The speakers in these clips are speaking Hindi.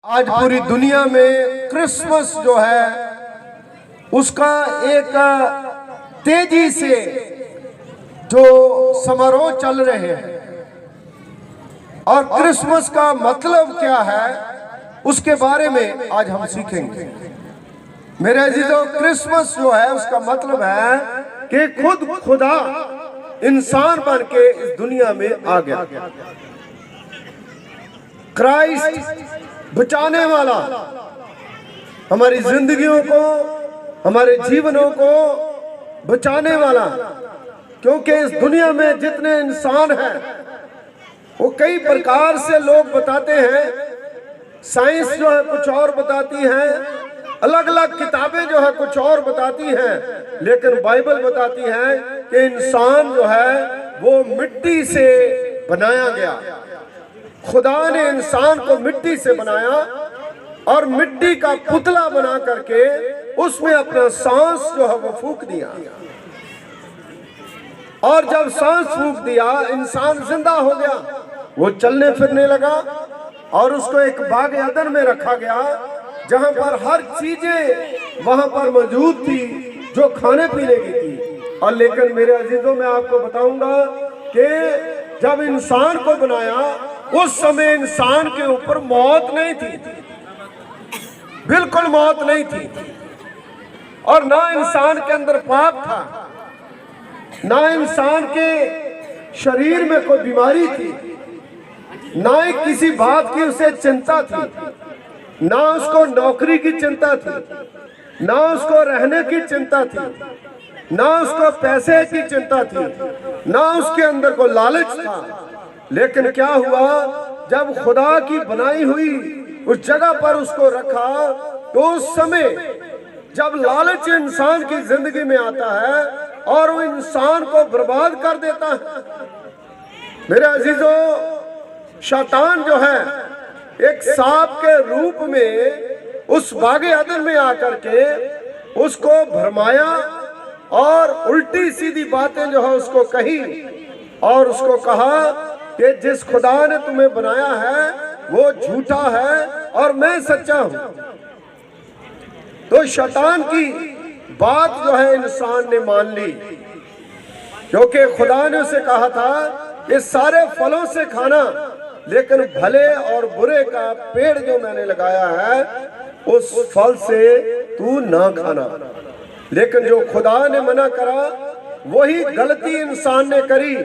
आज पूरी दुनिया में क्रिसमस जो है उसका एक तेजी से जो समारोह चल रहे हैं और क्रिसमस का मतलब क्या है उसके बारे में आज हम सीखेंगे। मेरे अजीजों, क्रिसमस जो है उसका मतलब है कि खुद खुदा इंसान बन के इस दुनिया में आ गया। क्राइस्ट बचाने वाला हमारी जिंदगियों को, हमारे जीवनों को बचाने वाला, क्योंकि इस दुनिया में जितने इंसान हैं वो कई प्रकार से लोग बताते हैं। साइंस जो है कुछ और बताती है, अलग अलग किताबें जो है कुछ और बताती हैं, लेकिन बाइबल बताती है कि इंसान जो है वो मिट्टी से बनाया गया। खुदा ने इंसान को मिट्टी से बनाया और मिट्टी का पुतला बना करके उसमें अपना सांस जो है वो फूंक दिया, और जब सांस फूंक दिया इंसान जिंदा हो गया। वो चलने फिरने लगा और उसको एक बाग अदन में रखा गया जहां पर हर चीजें वहां पर मौजूद थी जो खाने पीने की थी। और लेकिन मेरे अजीजों, मैं आपको बताऊंगा कि जब इंसान को बनाया उस समय इंसान के ऊपर मौत नहीं थी, बिल्कुल मौत नहीं थी, और ना इंसान के अंदर पाप था, ना इंसान के शरीर में कोई बीमारी थी, ना ही किसी बात की उसे चिंता थी, ना उसको नौकरी की चिंता थी, ना उसको रहने की चिंता थी, ना उसको पैसे की चिंता थी, ना उसके अंदर कोई लालच था। लेकिन क्या हुआ, जब खुदा की बनाई हुई उस जगह पर उसको रखा तो उस समय जब लालच इंसान की जिंदगी में आता है और वो इंसान को बर्बाद कर देता है। मेरे अजीजों, शैतान जो है एक सांप के रूप में उस बागे अदन में आकर के उसको भरमाया और उल्टी सीधी बातें जो है उसको कही और उसको कहा कि जिस खुदा ने तुम्हें बनाया है वो झूठा है और मैं सच्चा हूं। तो शैतान की बात जो है इंसान ने मान ली, क्योंकि खुदा ने उसे कहा था कि सारे फलों से खाना, लेकिन भले और बुरे का पेड़ जो मैंने लगाया है उस फल से तू ना खाना। लेकिन जो खुदा ने मना करा वही गलती इंसान ने करी,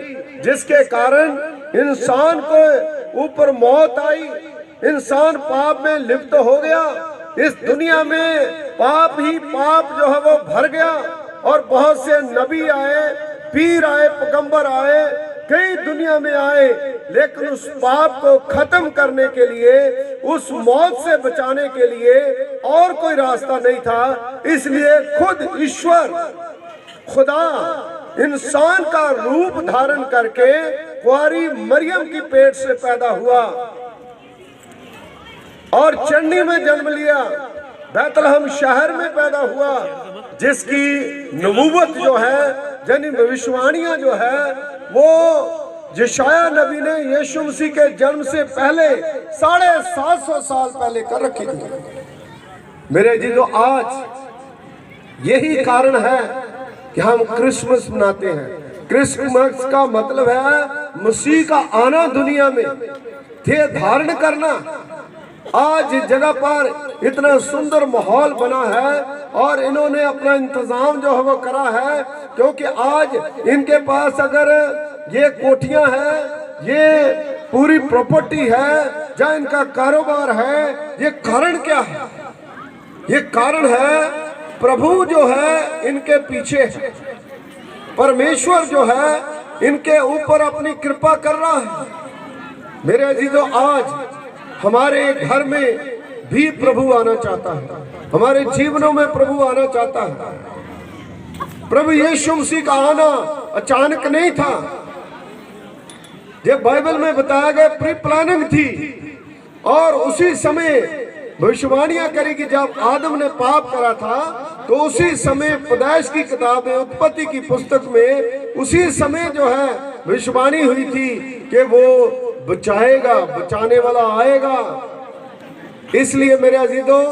जिसके कारण इंसान को ऊपर मौत आई, इंसान पाप में लिप्त हो गया। इस दुनिया में पाप ही पाप जो है वो भर गया, और बहुत से नबी आए, पीर आए, पैगंबर आए, कई दुनिया में आए, लेकिन उस पाप को खत्म करने के लिए, उस मौत से बचाने के लिए और कोई रास्ता नहीं था। इसलिए खुद ईश्वर खुदा इंसान का रूप धारण करके कुंवारी मरियम की पेट से पैदा हुआ और चन्नी में जन्म लिया, बैतलहम शहर में पैदा हुआ, जिसकी नबूवत जो है, यानी भविष्यवाणियां जो है वो यशाया नबी ने यीशु मसीह के जन्म से पहले 750 साल पहले कर रखी थी। मेरे जीजो, आज यही कारण है कि हम क्रिसमस मनाते हैं। क्रिसमस का मतलब है मसीह का आना दुनिया में, थे धारण करना। आज इस जगह पर इतना सुंदर माहौल बना है और इन्होंने अपना इंतजाम जो है वो करा है, क्योंकि आज इनके पास अगर ये कोठियां हैं, ये पूरी प्रॉपर्टी है, जहाँ इनका कारोबार है, ये कारण क्या है? ये कारण है प्रभु जो है इनके पीछे है, परमेश्वर जो है इनके ऊपर अपनी कृपा कर रहा है। मेरे अजीजों, आज हमारे घर में भी प्रभु आना चाहता है, हमारे जीवनों में प्रभु आना चाहता है। प्रभु यीशु मसीह का आना अचानक नहीं था, ये बाइबल में बताया गया प्री प्लानिंग थी, और उसी समय भविष्यवाणियां करी कि जब आदम ने पाप करा था तो उसी समय पैदाइश की किताब में, उत्पत्ति की पुस्तक में उसी समय जो है भविष्यवाणी हुई थी कि वो बचाएगा, बचाने वाला आएगा। इसलिए मेरे अजीजों,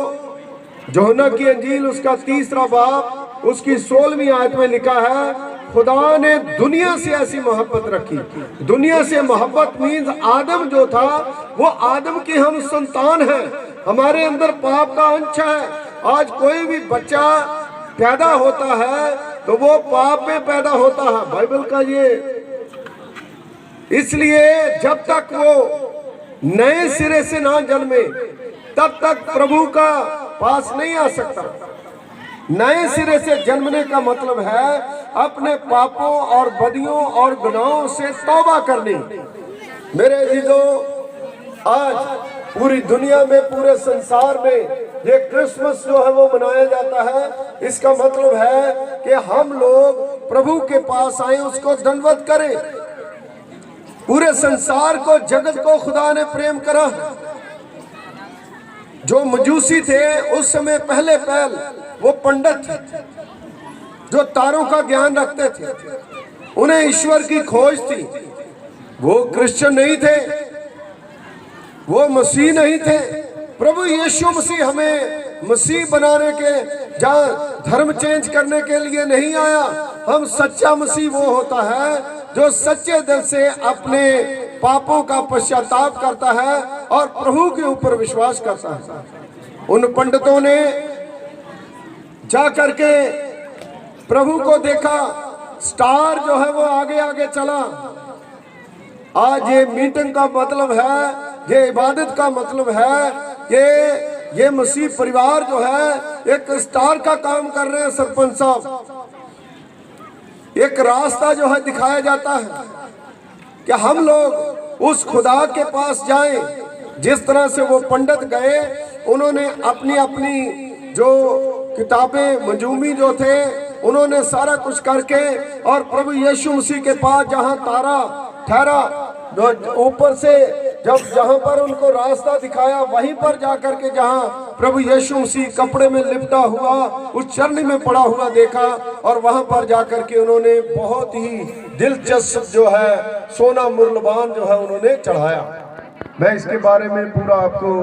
यूहन्ना की अंजील उसका 3रा बाब उसकी 16वीं आयत में लिखा है, खुदा ने दुनिया से ऐसी मोहब्बत रखी। दुनिया से मोहब्बत मीन्स आदम जो था वो आदम की हम संतान हैं, हमारे अंदर पाप का अंश है। आज कोई भी बच्चा पैदा होता है तो वो पाप में पैदा होता है, बाइबल का ये। इसलिए जब तक वो नए सिरे से ना जन्मे तब तक प्रभु का पास नहीं आ सकता। नए सिरे से जन्मने का मतलब है अपने पापों और बदियों और गुनाहों से तौबा करनी। मेरे अजीजों, आज पूरी दुनिया में, पूरे संसार में ये क्रिसमस जो है वो मनाया जाता है। इसका मतलब है कि हम लोग प्रभु के पास आए, उसको दंडवत करें। पूरे संसार को, जगत को खुदा ने प्रेम करा। जो मजूसी थे उस समय पहले वो पंडित थे जो तारों का ज्ञान रखते थे, उन्हें ईश्वर की खोज थी। वो क्रिश्चियन नहीं थे, वो मसीह नहीं थे। प्रभु यीशु मसीह हमें मसीह बनाने के, जहाँ धर्म चेंज करने के लिए नहीं आया। हम सच्चा मसीह वो होता है जो सच्चे दिल से अपने पापों का पश्चाताप करता है और प्रभु के ऊपर विश्वास करता है। उन पंडितों ने जा करके प्रभु को देखा, स्टार जो है वो आगे आगे चला। आज ये मीटिंग का मतलब है, ये इबादत का मतलब है कि ये मसीह परिवार जो है एक स्टार का काम कर रहे हैं। सरपंच साहब, एक रास्ता जो है दिखाया जाता है कि हम लोग उस खुदा के पास जाएं। जिस तरह से वो पंडित गए, उन्होंने अपनी अपनी जो किताबें, मंजूमी जो थे, उन्होंने सारा कुछ करके और प्रभु यीशु मसीह के पास जहां तारा ठहरा, ऊपर से जहां पर उनको रास्ता दिखाया, वहीं पर जाकर के जहां प्रभु यीशु मसीह कपड़े में लिपटा हुआ उस चरनी में पड़ा हुआ देखा और वहां पर जाकर के उन्होंने बहुत ही दिलचस्प जो है सोना मूल्यवान जो है उन्होंने चढ़ाया। मैं इसके बारे में पूरा आपको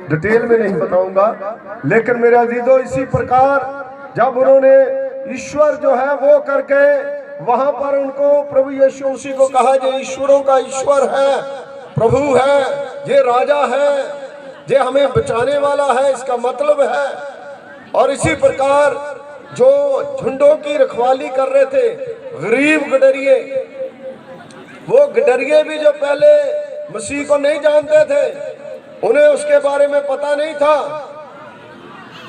डिटेल में नहीं बताऊंगा, लेकिन मेरे अजीजों, इसी प्रकार जब उन्होंने ईश्वर जो है वो करके वहां पर उनको प्रभु यीशु मसीह को कहा, ये ईश्वरों का ईश्वर है, प्रभु है, ये राजा है, ये हमें बचाने वाला है, इसका मतलब है। और इसी प्रकार जो झुंडों की रखवाली कर रहे थे, गरीब गडरिए, वो गडरिए भी जो पहले मसीह को नहीं जानते थे, उन्हें उसके बारे में पता नहीं था,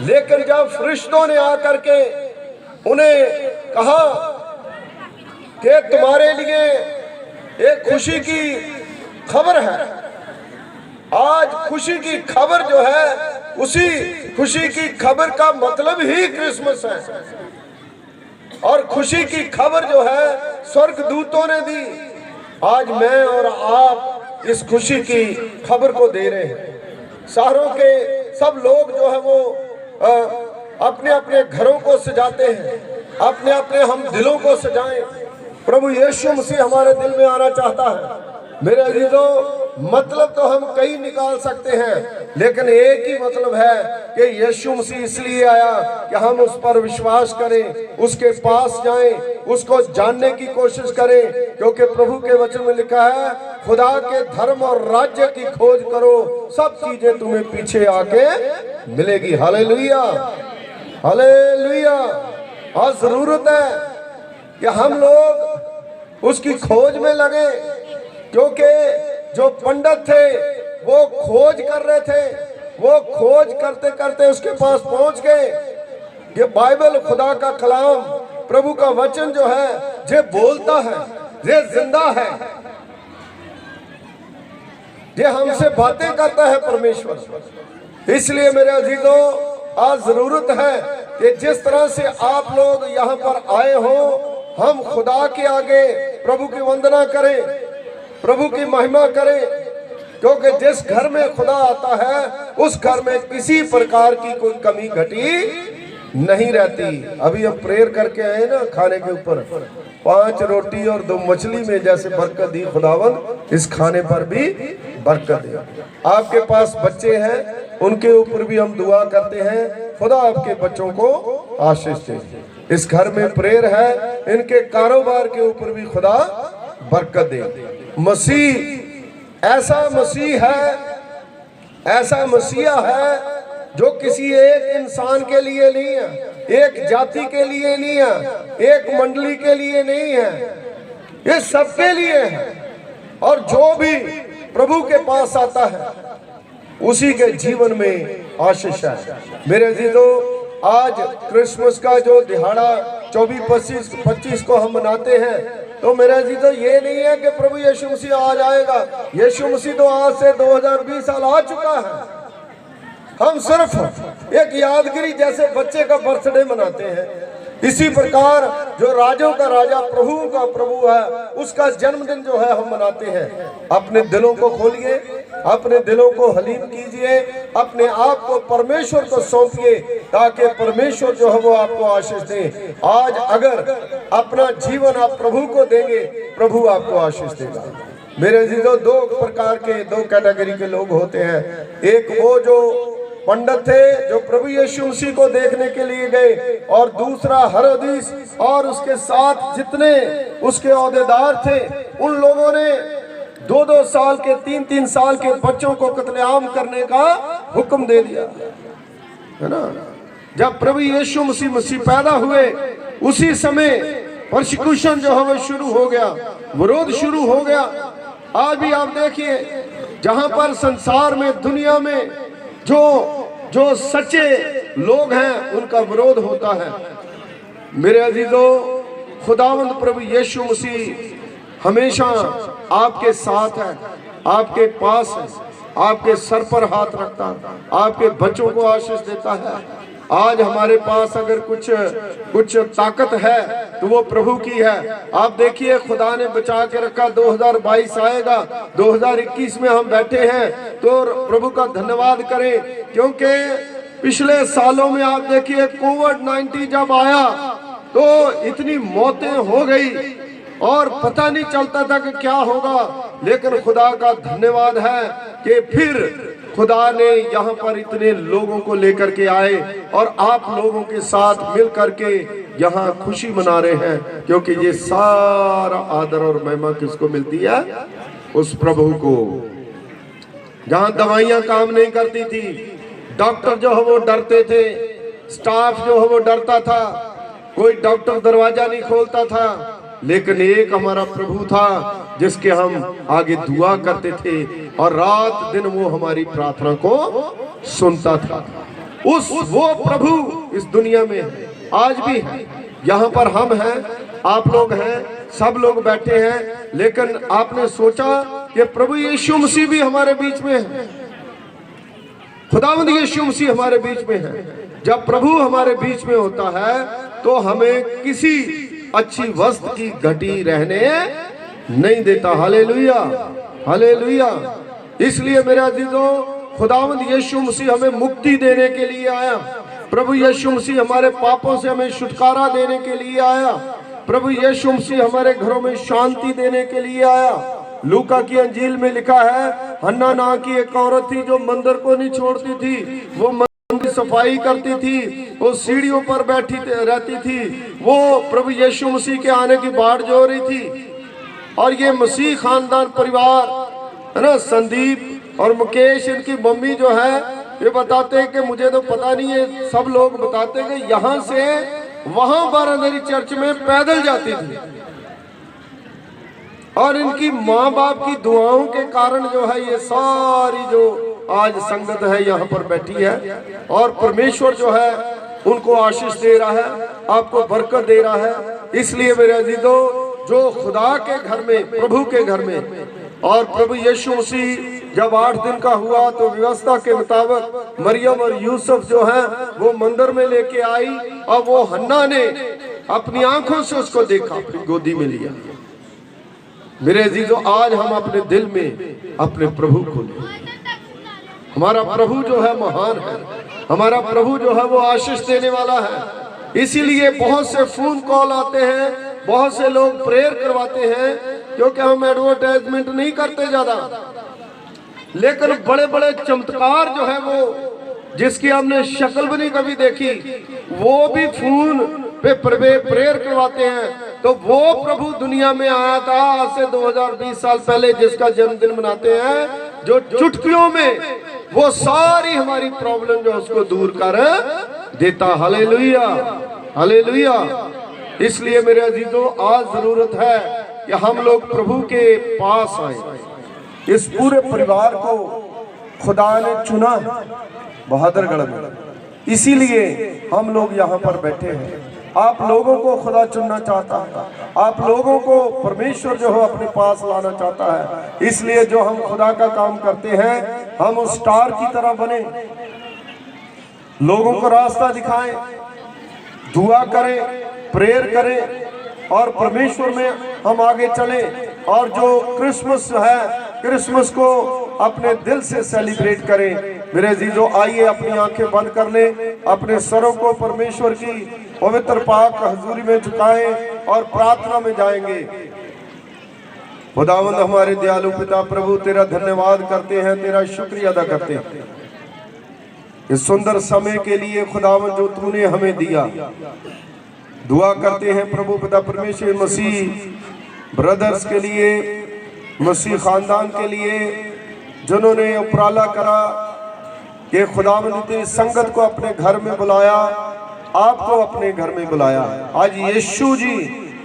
लेकिन जब फरिश्तों ने आकर के उन्हें कहा कि तुम्हारे लिए एक खुशी की खबर है, आज खुशी की खबर जो है, उसी खुशी की खबर का मतलब ही क्रिसमस है। और खुशी की खबर जो है स्वर्गदूतों ने दी। आज मैं और आप इस खुशी की खबर को दे रहे हैं। शहरों के सब लोग जो है वो अपने अपने घरों को सजाते हैं, अपने अपने हम दिलों को सजाएं। प्रभु यीशु मसीह हमारे दिल में आना चाहता है। मेरे अजीजों, मतलब तो हम कई निकाल सकते हैं, लेकिन एक ही मतलब है कि यीशु मसीह इसलिए आया कि हम उस पर विश्वास करें, उसके पास जाएं, उसको जानने की कोशिश करें, क्योंकि प्रभु के वचन में लिखा है, खुदा के धर्म और राज्य की खोज करो, सब चीजें तुम्हें पीछे आके मिलेगी। Hallelujah, hallelujah. और जरूरत है कि हम लोग उसकी खोज में लगे, क्योंकि जो पंडित थे वो खोज कर रहे थे, वो खोज करते करते उसके पास पहुंच गए। ये बाइबल, खुदा का कलाम, प्रभु का वचन जो है ये बोलता है, ये जिंदा है, ये हमसे बातें करता है परमेश्वर। इसलिए मेरे अजीजों, आज जरूरत है कि जिस तरह से आप लोग यहाँ पर आए हो, हम खुदा के आगे प्रभु की वंदना करें, प्रभु की महिमा करें, क्योंकि जिस घर में खुदा आता है उस घर में किसी प्रकार की कोई कमी घटी नहीं रहती। अभी हम प्रेयर करके आए ना, खाने के ऊपर 5 रोटी और 2 मछली में जैसे बरकत दी खुदावंद, इस खाने पर भी बरकत दे। आपके पास बच्चे हैं, उनके ऊपर भी हम दुआ करते हैं, खुदा आपके बच्चों को आशीष दे। इस घर में प्रेयर है, इनके कारोबार के ऊपर भी खुदा बरकत दे। मसीह ऐसा मसीह है, ऐसा मसीहा है जो किसी एक इंसान के लिए नहीं है, एक जाति के लिए नहीं है, एक मंडली के लिए नहीं है, ये सबके लिए है। और जो भी प्रभु के पास आता है उसी के जीवन में आशीष है। मेरे अजीजों, आज क्रिसमस का जो दिहाड़ा 24-25 को हम मनाते हैं, तो मेरे अजीजों ये नहीं है कि प्रभु यीशु मसीह आ जाएगा। यीशु मसीह तो आज से 2020 साल आ चुका है। हम सिर्फ एक यादगिरी जैसे बच्चे का बर्थडे मनाते हैं, इसी प्रकार जो राजों का राजा प्रभु का प्रभु है उसका जन्मदिन जो है हम मनाते हैं। अपने दिलों को खोलिए, अपने दिलों को हलीम कीजिए, अपने आप को परमेश्वर को सौंपिए ताकि परमेश्वर जो है वो आपको आशीष दे। आज अगर अपना जीवन आप प्रभु को देंगे, प्रभु आपको आशीष देगा। मेरे अजीजों, दो प्रकार के, दो कैटेगरी के लोग होते हैं। एक वो जो पंडित थे जो प्रभु यीशु मसीह को देखने के लिए गए, और दूसरा हेरोदेस और उसके साथ जितने उसके ओहदेदार थे, उन लोगों ने 2-2 साल के 3-3 साल के बच्चों को कत्लेआम करने का हुक्म दे दिया, है ना। जब प्रभु यीशु मसीह पैदा हुए उसी समय परसिक्यूशन जो है वो शुरू हो गया, विरोध शुरू हो गया। आज भी आप देखिए, जहां पर संसार में, दुनिया में जो सच्चे लोग हैं उनका विरोध होता है। मेरे अजीजों, खुदावंद प्रभु यीशु मसीह हमेशा आपके साथ है, आपके पास है, आपके सर पर हाथ रखता है, आपके बच्चों को आशीष देता है। आज हमारे पास अगर कुछ ताकत है तो वो प्रभु की है। आप देखिए, खुदा ने बचा के रखा। 2022 आएगा, 2021 में हम बैठे हैं, तो प्रभु का धन्यवाद करें, क्योंकि पिछले सालों में आप देखिए कोविड-19 जब आया तो इतनी मौतें हो गई और पता नहीं चलता था कि क्या होगा। लेकिन खुदा का धन्यवाद है कि फिर खुदा ने यहाँ पर इतने लोगों को लेकर के आए और आप लोगों के साथ मिल करके यहाँ खुशी मना रहे हैं, क्योंकि ये सारा आदर और महिमा किसको मिलती है? उस प्रभु को। जहाँ दवाइयाँ काम नहीं करती थी, डॉक्टर जो है वो डरते थे, स्टाफ जो है वो डरता था, कोई डॉक्टर दरवाजा नहीं खोलता था, लेकिन एक हमारा प्रभु था जिसके हम आगे दुआ करते थे और रात दिन वो हमारी प्रार्थना को सुनता था। वो प्रभु इस दुनिया में है, आज भी है। यहाँ पर हम हैं, आप लोग हैं, सब लोग बैठे हैं, लेकिन आपने सोचा कि प्रभु यीशु मसीह भी हमारे बीच में है, खुदावंद यीशु मसीह हमारे बीच में है। जब प्रभु हमारे बीच में होता है तो हमें किसी अच्छी वस्त्र की घटी रहने नहीं देता। Hallelujah, hallelujah. इसलिए मेरे अजीजों, खुदावंद यीशु मसीह हमें मुक्ति देने के लिए आया। प्रभु यीशु मसीह हमारे पापों से हमें छुटकारा देने के लिए आया। प्रभु यीशु मसीह हमारे घरों में शांति देने के लिए आया। लूका की अंजील में लिखा है, हन्ना नाम की एक औरत थी जो मंदिर को नहीं छोड़ती थी, वो मंदिर सफाई करती थी, वो सीढ़ियों पर बैठी रहती थी, वो प्रभु यीशु मसीह के आने की बाट जो रही थी। और ये मसीह खानदान परिवार है ना, संदीप और मुकेश, इनकी मम्मी जो है, ये बताते हैं कि मुझे तो पता नहीं है, सब लोग बताते हैं कि यहाँ से वहां बारादरी चर्च में पैदल जाती थी, और इनकी माँ बाप की दुआओं के कारण जो है ये सारी जो आज संगत है यहाँ पर बैठी है, और परमेश्वर जो है उनको आशीष दे रहा है, आपको बरकत दे रहा है। इसलिए मेरे अजीजों, जो खुदा के घर में, प्रभु के घर में, और प्रभु यीशु मसीह जब 8 दिन का हुआ तो व्यवस्था के मुताबिक मरियम और यूसुफ जो है वो मंदिर में लेके आई, और वो हन्ना ने अपनी आंखों से उसको देखा, अपनी गोदी में लिया। मेरे अजीजों, आज हम अपने दिल में अपने प्रभु को लें। हमारा प्रभु जो है महान है, हमारा प्रभु जो है वो आशीष देने वाला है। इसीलिए बहुत से फोन कॉल आते हैं, बहुत से लोग प्रेयर करवाते हैं, क्योंकि हम एडवर्टाइजमेंट नहीं करते ज्यादा, लेकिन बड़े बड़े चमत्कार जो है वो जिसकी हमने शक्ल भी नहीं कभी देखी, वो भी फोन पे प्रेयर करवाते हैं। तो वो प्रभु दुनिया में आया था आज से 2020 साल पहले, जिसका जन्मदिन मनाते हैं, जो चुटकियों में वो सारी हमारी प्रॉब्लम जो उसको दूर कर देता। Hallelujah, hallelujah. इसलिए मेरे अजीजों, आज जरूरत है कि हम लोग प्रभु के पास आए। इस पूरे परिवार को खुदा ने चुना बहादुरगढ़ में, इसीलिए हम लोग यहाँ पर बैठे हैं। आप लोगों को खुदा चुनना चाहता है, आप लोगों को परमेश्वर जो है अपने पास लाना चाहता है। इसलिए जो हम खुदा का काम करते हैं, हम उस स्टार की तरह बने, लोगों को रास्ता दिखाएं, दुआ करें, प्रेयर करें और परमेश्वर में हम आगे चलें। और जो क्रिसमस है, क्रिसमस को अपने दिल से सेलिब्रेट करें। मेरे अजीजों, आइए अपनी आंखें बंद कर लें, अपने सरों को परमेश्वर की पवित्र पाक हजूरी में झुकाएं और प्रार्थना में जाएंगे। खुदावंद हमारे दयालु पिता प्रभु, तेरा धन्यवाद करते हैं, तेरा शुक्रिया अदा करते हैं इस सुंदर समय के लिए खुदावंद जो तूने हमें दिया। दुआ करते हैं प्रभु पिता परमेश्वर मसीह ब्रदर्स के लिए, मसीह खानदान के लिए, जिन्होंने उपराला करा कि खुदावंद ने संगत को अपने घर में बुलाया, आपको अपने घर में बुलाया। आज यीशु जी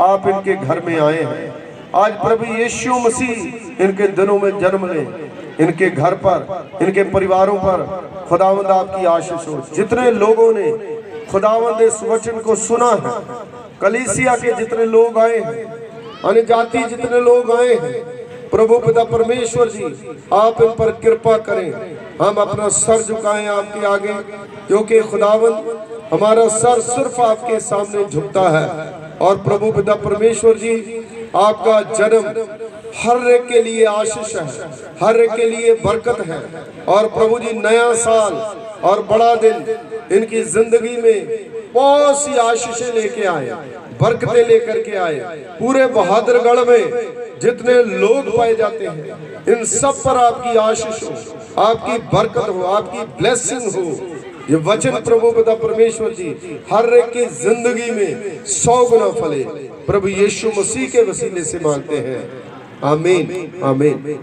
आप इनके घर में आए हैं। आज प्रभु यीशु मसीह इनके दिनों में जन्म ले, इनके घर पर, इनके परिवारों पर खुदावंद आपकी आशीष हो। जितने लोगों ने खुदावंद इस वचन को सुना है, कलीसिया के जितने लोग आए हैं, अन्य जाति जितने लोग आए हैं, प्रभु पिता परमेश्वर जी आप इन पर कृपा करें। हम अपना सर झुकाएं आपके आगे, क्योंकि खुदावंद हमारा सर सिर्फ आपके सामने झुकता है। और प्रभु पिता परमेश्वर जी, आपका जन्म हर एक के लिए आशीष है, हर एक के लिए बरकत है। और प्रभु जी, नया साल और बड़ा दिन इनकी जिंदगी में बहुत सी आशीषें लेके आए, बरकतें लेकर के आए। पूरे बहादुरगढ़ में जितने लोग पाए जाते हैं, इन सब पर आपकी आशीष हो, आपकी बरकत हो, आपकी ब्लेसिंग हो। ये वचन प्रभु पिता परमेश्वर जी हर एक की जिंदगी में 100 गुना फले। प्रभु यीशु मसीह के वसीले से मांगते हैं, आमीन, आमीन।